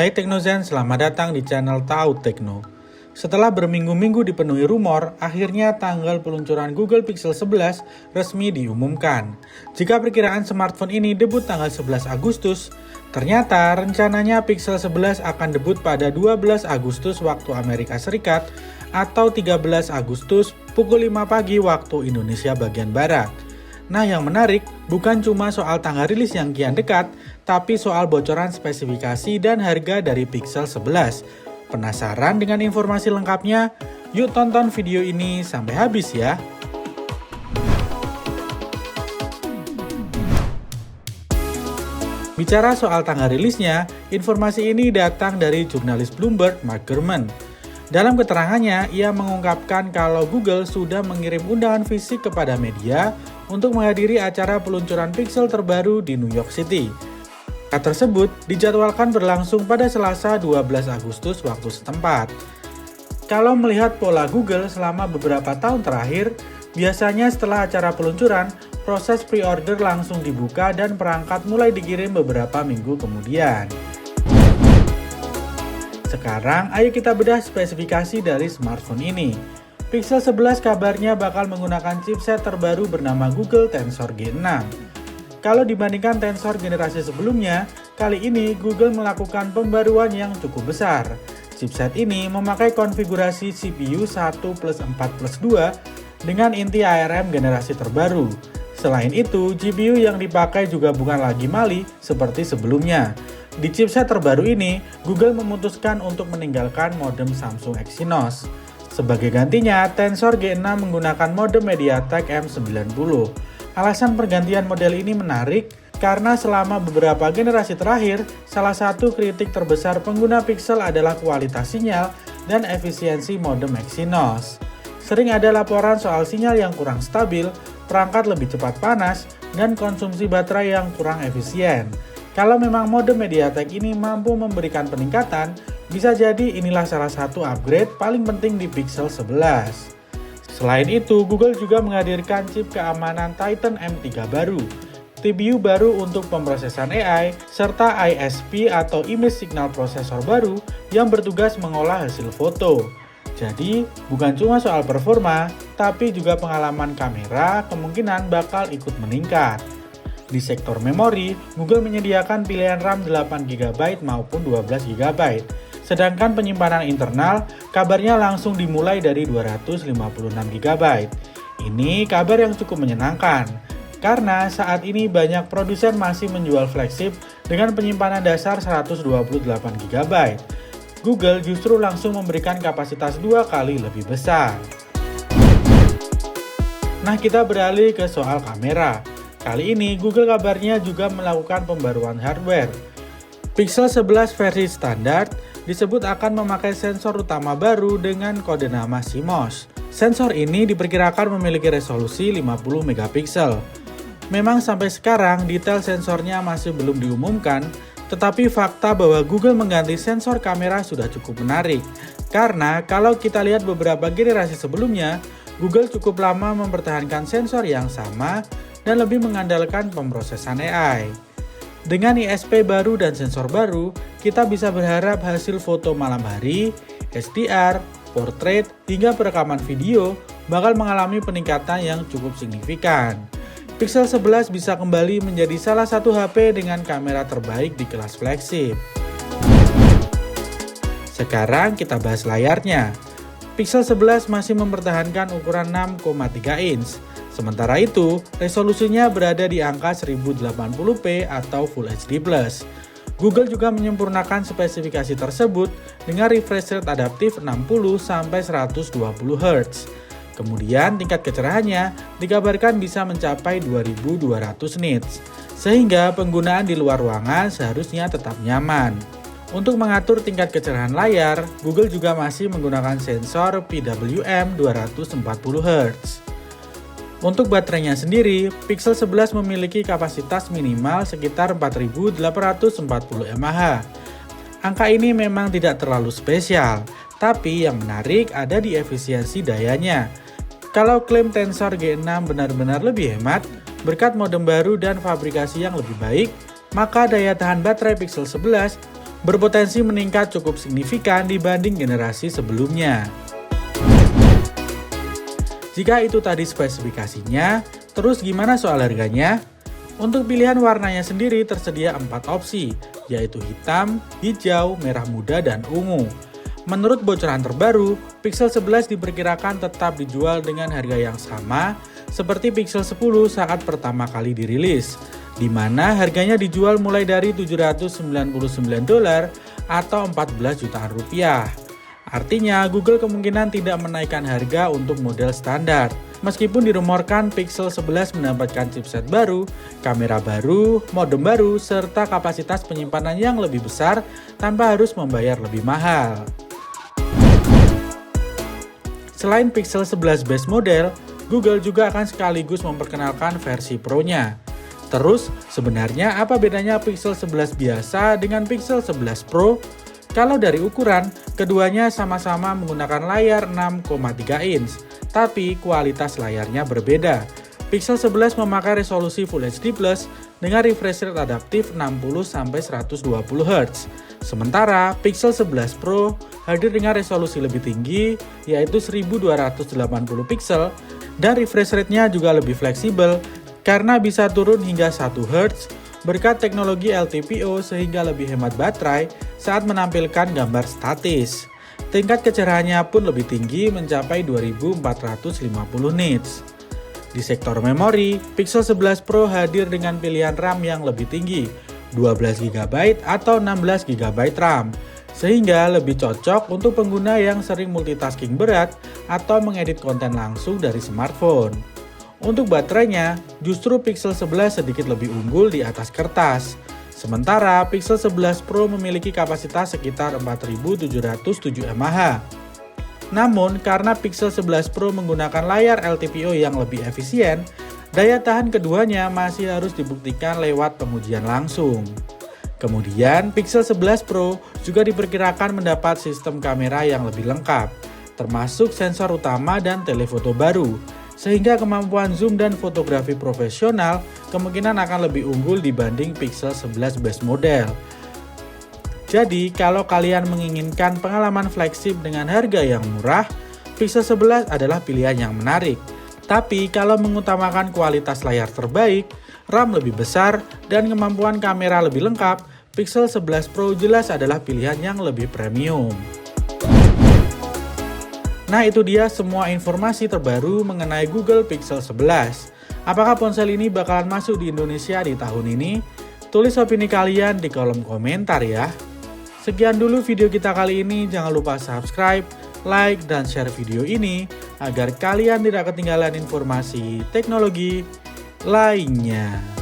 Hai Teknozen, selamat datang di channel Tahu Tekno. Setelah berminggu-minggu dipenuhi rumor, akhirnya tanggal peluncuran Google Pixel 11 resmi diumumkan. Jika perkiraan smartphone ini debut tanggal 11 Agustus, ternyata rencananya Pixel 11 akan debut pada 12 Agustus waktu Amerika Serikat atau 13 Agustus pukul 5 pagi waktu Indonesia bagian Barat. Nah, yang menarik bukan cuma soal tanggal rilis yang kian dekat, tapi soal bocoran spesifikasi dan harga dari Pixel 11. Penasaran dengan informasi lengkapnya? Yuk tonton video ini sampai habis ya. Bicara soal tanggal rilisnya, informasi ini datang dari jurnalis Bloomberg, Mark Gurman. Dalam keterangannya, ia mengungkapkan kalau Google sudah mengirim undangan fisik kepada media untuk menghadiri acara peluncuran Pixel terbaru di New York City. Acara tersebut dijadwalkan berlangsung pada Selasa 12 Agustus waktu setempat. Kalau melihat pola Google selama beberapa tahun terakhir, biasanya setelah acara peluncuran, proses pre-order langsung dibuka dan perangkat mulai dikirim beberapa minggu kemudian. Sekarang, ayo kita bedah spesifikasi dari smartphone ini. Pixel 11 kabarnya bakal menggunakan chipset terbaru bernama Google Tensor G6. Kalau dibandingkan Tensor generasi sebelumnya, kali ini Google melakukan pembaruan yang cukup besar. Chipset ini memakai konfigurasi CPU 1+4+2 dengan inti ARM generasi terbaru. Selain itu, GPU yang dipakai juga bukan lagi Mali seperti sebelumnya. Di chipset terbaru ini, Google memutuskan untuk meninggalkan modem Samsung Exynos. Sebagai gantinya, Tensor G6 menggunakan modem MediaTek M90. Alasan pergantian model ini menarik karena selama beberapa generasi terakhir, salah satu kritik terbesar pengguna Pixel adalah kualitas sinyal dan efisiensi modem Exynos. Sering ada laporan soal sinyal yang kurang stabil, perangkat lebih cepat panas, dan konsumsi baterai yang kurang efisien. Kalau memang modem MediaTek ini mampu memberikan peningkatan, bisa jadi inilah salah satu upgrade paling penting di Pixel 11. Selain itu, Google juga menghadirkan chip keamanan Titan M3 baru, TPU baru untuk pemrosesan AI, serta ISP atau Image Signal Processor baru yang bertugas mengolah hasil foto. Jadi, bukan cuma soal performa, tapi juga pengalaman kamera kemungkinan bakal ikut meningkat. Di sektor memori, Google menyediakan pilihan RAM 8GB maupun 12GB. Sedangkan penyimpanan internal, kabarnya langsung dimulai dari 256GB. Ini kabar yang cukup menyenangkan, karena saat ini banyak produsen masih menjual flagship dengan penyimpanan dasar 128GB. Google justru langsung memberikan kapasitas 2 kali lebih besar. Nah, kita beralih ke soal kamera. Kali ini Google kabarnya juga melakukan pembaruan hardware. Pixel 11 versi standar disebut akan memakai sensor utama baru dengan kode nama CMOS. Sensor ini diperkirakan memiliki resolusi 50 megapiksel. Memang sampai sekarang detail sensornya masih belum diumumkan, tetapi fakta bahwa Google mengganti sensor kamera sudah cukup menarik. Karena kalau kita lihat beberapa generasi sebelumnya, Google cukup lama mempertahankan sensor yang sama dan lebih mengandalkan pemrosesan AI. Dengan ISP baru dan sensor baru, kita bisa berharap hasil foto malam hari, HDR, portrait, hingga perekaman video bakal mengalami peningkatan yang cukup signifikan. Pixel 11 bisa kembali menjadi salah satu HP dengan kamera terbaik di kelas flagship. Sekarang kita bahas layarnya. Pixel 11 masih mempertahankan ukuran 6,3 inch. Sementara itu, resolusinya berada di angka 1080p atau Full HD+. Google juga menyempurnakan spesifikasi tersebut dengan refresh rate adaptif 60-120 Hz. Kemudian tingkat kecerahannya dikabarkan bisa mencapai 2200 nits, sehingga penggunaan di luar ruangan seharusnya tetap nyaman. Untuk mengatur tingkat kecerahan layar, Google juga masih menggunakan sensor PWM 240 Hz. Untuk baterainya sendiri, Pixel 11 memiliki kapasitas minimal sekitar 4840 mAh. Angka ini memang tidak terlalu spesial, tapi yang menarik ada di efisiensi dayanya. Kalau klaim Tensor G6 benar-benar lebih hemat, berkat modem baru dan fabrikasi yang lebih baik, maka daya tahan baterai Pixel 11 berpotensi meningkat cukup signifikan dibanding generasi sebelumnya. Jika itu tadi spesifikasinya, terus gimana soal harganya? Untuk pilihan warnanya sendiri tersedia 4 opsi, yaitu hitam, hijau, merah muda, dan ungu. Menurut bocoran terbaru, Pixel 11 diperkirakan tetap dijual dengan harga yang sama seperti Pixel 10 saat pertama kali dirilis, di mana harganya dijual mulai dari $799 atau 14 jutaan rupiah. Artinya, Google kemungkinan tidak menaikkan harga untuk model standar. Meskipun dirumorkan Pixel 11 mendapatkan chipset baru, kamera baru, modem baru, serta kapasitas penyimpanan yang lebih besar tanpa harus membayar lebih mahal. Selain Pixel 11 base model, Google juga akan sekaligus memperkenalkan versi Pro-nya. Terus, sebenarnya apa bedanya Pixel 11 biasa dengan Pixel 11 Pro? Kalau dari ukuran, keduanya sama-sama menggunakan layar 6,3 inch, tapi kualitas layarnya berbeda. Pixel 11 memakai resolusi Full HD Plus dengan refresh rate adaptif 60-120 Hz. Sementara Pixel 11 Pro hadir dengan resolusi lebih tinggi, yaitu 1280 pixel, dan refresh rate-nya juga lebih fleksibel karena bisa turun hingga 1 Hz berkat teknologi LTPO sehingga lebih hemat baterai saat menampilkan gambar statis. Tingkat kecerahannya pun lebih tinggi mencapai 2450 nits. Di sektor memori, Pixel 11 Pro hadir dengan pilihan RAM yang lebih tinggi, 12GB atau 16GB RAM, sehingga lebih cocok untuk pengguna yang sering multitasking berat atau mengedit konten langsung dari smartphone. Untuk baterainya, justru Pixel 11 sedikit lebih unggul di atas kertas. Sementara Pixel 11 Pro memiliki kapasitas sekitar 4707 mAh. Namun, karena Pixel 11 Pro menggunakan layar LTPO yang lebih efisien, daya tahan keduanya masih harus dibuktikan lewat pengujian langsung. Kemudian, Pixel 11 Pro juga diperkirakan mendapat sistem kamera yang lebih lengkap, termasuk sensor utama dan telefoto baru, sehingga kemampuan zoom dan fotografi profesional kemungkinan akan lebih unggul dibanding Pixel 11 base model. Jadi, kalau kalian menginginkan pengalaman flagship dengan harga yang murah, Pixel 11 adalah pilihan yang menarik. Tapi, kalau mengutamakan kualitas layar terbaik, RAM lebih besar, dan kemampuan kamera lebih lengkap, Pixel 11 Pro jelas adalah pilihan yang lebih premium. Nah, itu dia semua informasi terbaru mengenai Google Pixel 11. Apakah ponsel ini bakalan masuk di Indonesia di tahun ini? Tulis opini kalian di kolom komentar ya. Sekian dulu video kita kali ini, jangan lupa subscribe, like, dan share video ini agar kalian tidak ketinggalan informasi teknologi lainnya.